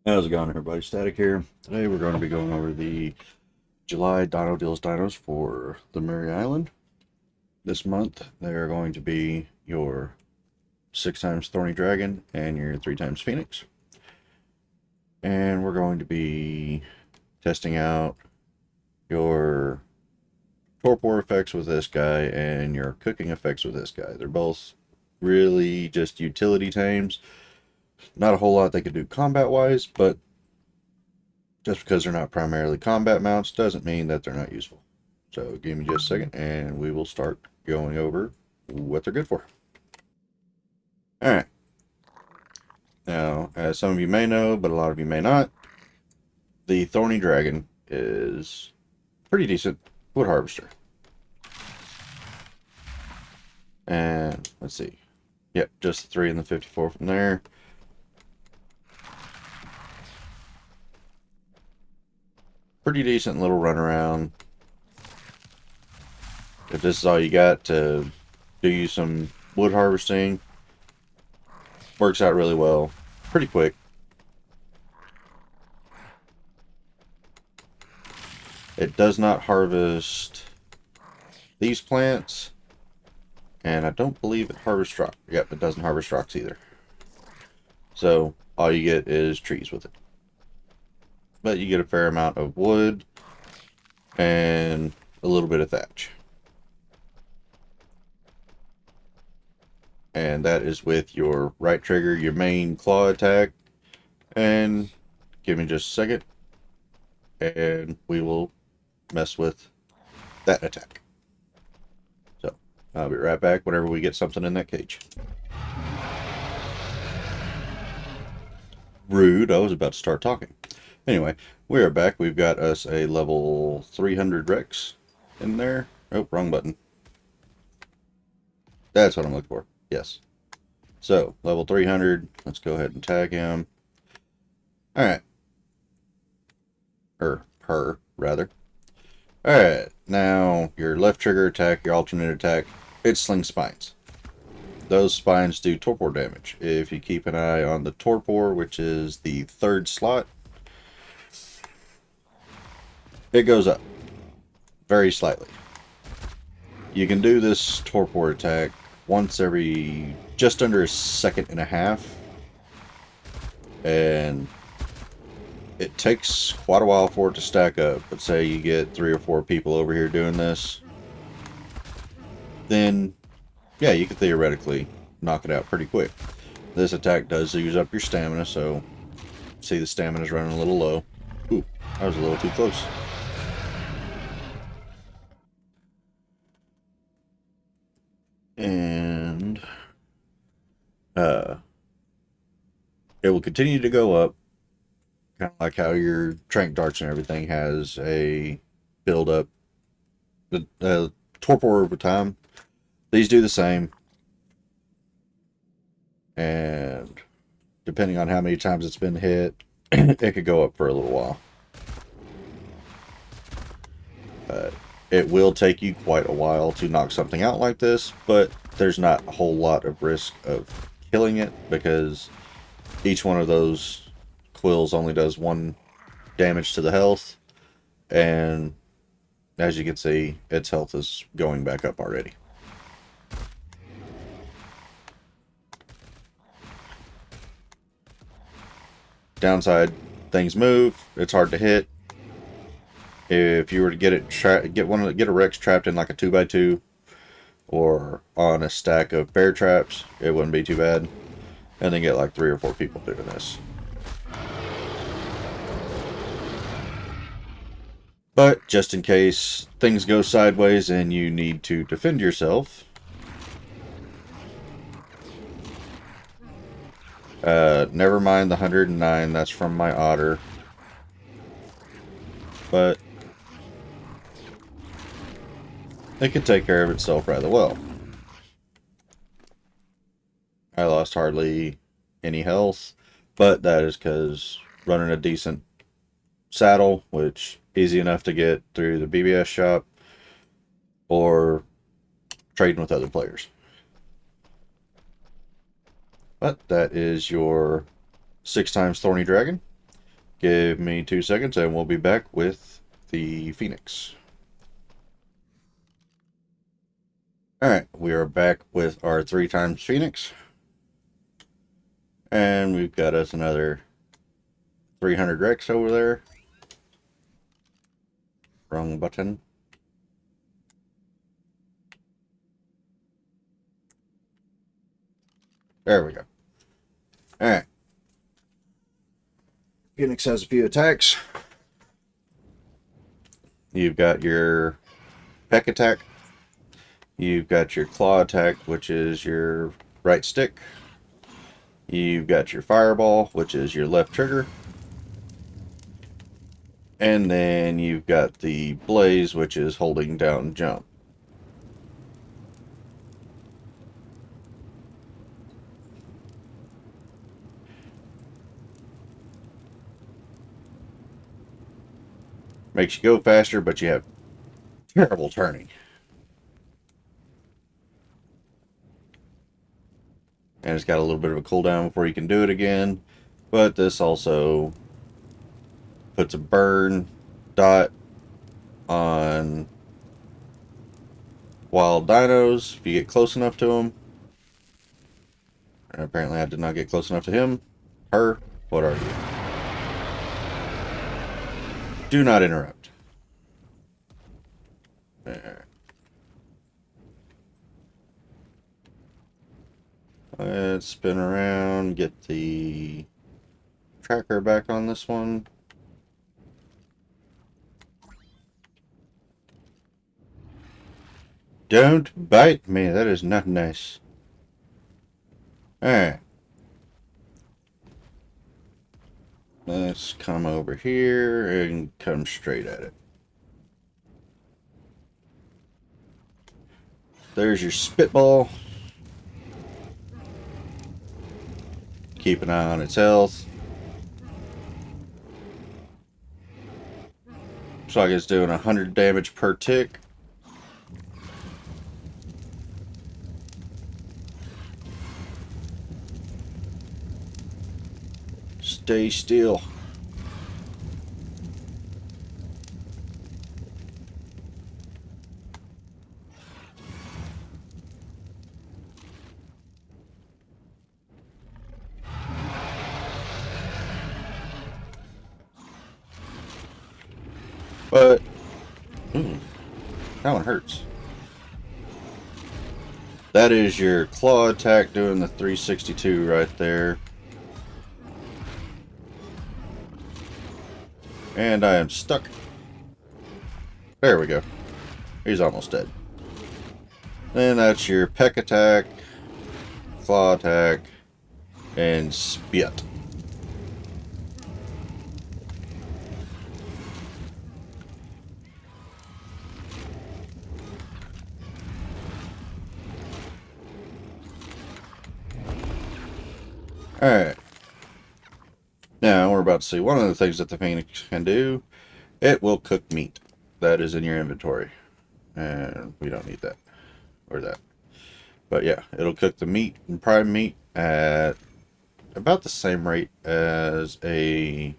How's it going, everybody? Static here. Today we're going to be going over the July Dino Deals Dinos for Lemuria Island. This month they're going to be your 6 times Thorny Dragon and your 3 times Phoenix. And we're going to be testing out your torpor effects with this guy and your cooking effects with this guy. They're both really just utility tames. Not a whole lot they could do combat-wise, but just because they're not primarily combat mounts doesn't mean that they're not useful. So give me just a second and we will start going over what they're good for. Alright, now as some of you may know, but a lot of you may not, the Thorny Dragon is pretty decent wood harvester. And let's see, yep, just the 3 and the 54 from there. Pretty decent little runaround. If this is all you got to do you some wood harvesting, works out really well. Pretty quick. It does not harvest these plants, and I don't believe it harvests rocks. Yep, it doesn't harvest rocks either. So all you get is trees with it. But you get a fair amount of wood and a little bit of thatch. And that is with your right trigger, your main claw attack. And give me just a second, and we will mess with that attack. So I'll be right back whenever we get something in that cage. Rude, I was about to start talking. Anyway, we are back. We've got us a level 300 Rex in there. Oh, wrong button. That's what I'm looking for. Yes. So, level 300. Let's go ahead and tag him. Alright. Or her, rather. Alright. Now, your left trigger attack, your alternate attack, it's Sling Spines. Those spines do torpor damage. If you keep an eye on the torpor, which is the 3rd slot, it goes up very slightly. You can do this torpor attack once every just under a second and a half, and it takes quite a while for it to stack up. But say you get 3 or 4 people over here doing this, then yeah, you could theoretically knock it out pretty quick. This attack does use up your stamina, so see the stamina's running a little low. Ooh, I was a little too close. And it will continue to go up, kind of like how your trank darts and everything has a build up, the torpor over time. These do the same, and depending on how many times it's been hit, it could go up for a little while. It will take you quite a while to knock something out like this, but there's not a whole lot of risk of killing it because each one of those quills only does 1 damage to the health, and as you can see, its health is going back up already. Downside, things move, it's hard to hit. If you were to get it get a Rex trapped in like a 2x2 or on a stack of bear traps, it wouldn't be too bad. And then get like 3 or 4 people doing this. But just in case things go sideways and you need to defend yourself, never mind the 109, that's from my otter. But it could take care of itself rather well. I lost hardly any health, but that is because running a decent saddle, which easy enough to get through the BBS shop or trading with other players. But that is your 6 times Thorny Dragon. Give me 2 seconds and we'll be back with the Phoenix. Alright, we are back with our 3 times Phoenix. And we've got us another 300 Rex over there. Wrong button. There we go. Alright. Phoenix has a few attacks. You've got your peck attack. You've got your claw attack, which is your right stick. You've got your fireball, which is your left trigger. And then you've got the blaze, which is holding down jump. Makes you go faster, but you have terrible turning. And it's got a little bit of a cooldown before you can do it again. But this also puts a burn dot on wild dinos if you get close enough to them. And apparently I did not get close enough to him. Her. What are you? Do not interrupt. There. Let's spin around, get the tracker back on this one. Don't bite me, that is not nice. Alright. Let's come over here and come straight at it. There's your spitball. Keep an eye on its health. Looks like it's doing 100 damage per tick. Stay still. But, that one hurts. That is your claw attack doing the 362 right there. And I am stuck. There we go. He's almost dead. Then that's your peck attack, claw attack, and spit. Alright. Now we're about to see one of the things that the Phoenix can do. It will cook meat. That is in your inventory. And we don't need that. Or that. But yeah, it'll cook the meat and prime meat at about the same rate as a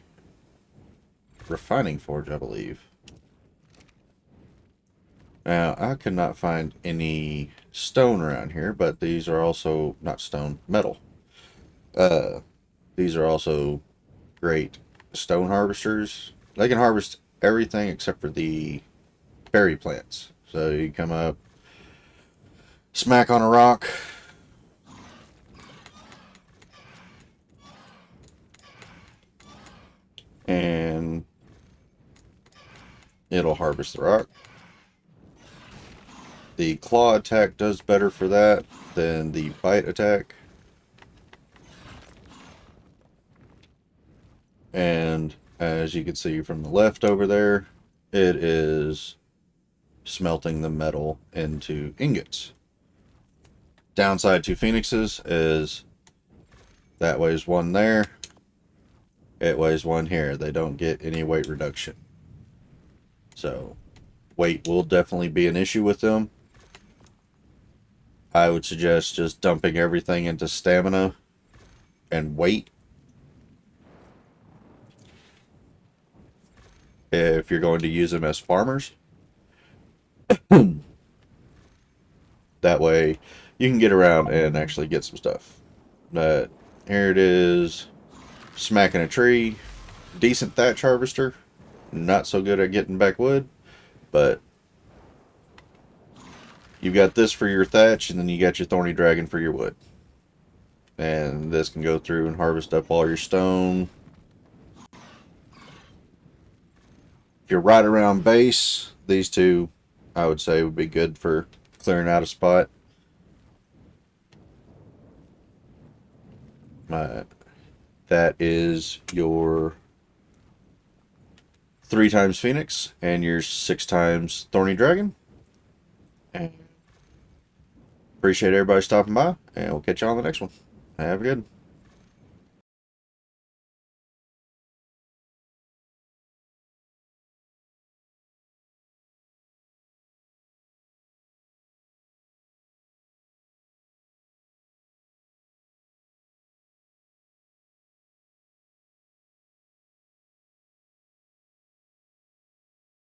refining forge, I believe. Now, I could not find any stone around here, but these are also, not stone, metal. These are also great stone harvesters. They can harvest everything except for the berry plants. So you come up, smack on a rock, and it'll harvest the rock. The claw attack does better for that than the bite attack. And as you can see from the left over there, it is smelting the metal into ingots. Downside to Phoenixes is that weighs one there, it weighs one here. They don't get any weight reduction. So weight will definitely be an issue with them. I would suggest just dumping everything into stamina and weight. if you're going to use them as farmers. That way you can get around and actually get some stuff. But here it is, smacking a tree. Decent thatch harvester. Not so good at getting back wood, but you've got this for your thatch, and then you got your thorny dragon for your wood. And this can go through and harvest up all your stone. If you're right around base, these two I would say would be good for clearing out a spot. That is your 3 times Phoenix and your 6 times Thorny Dragon. And appreciate everybody stopping by, and we'll catch you on the next one. Have a good one.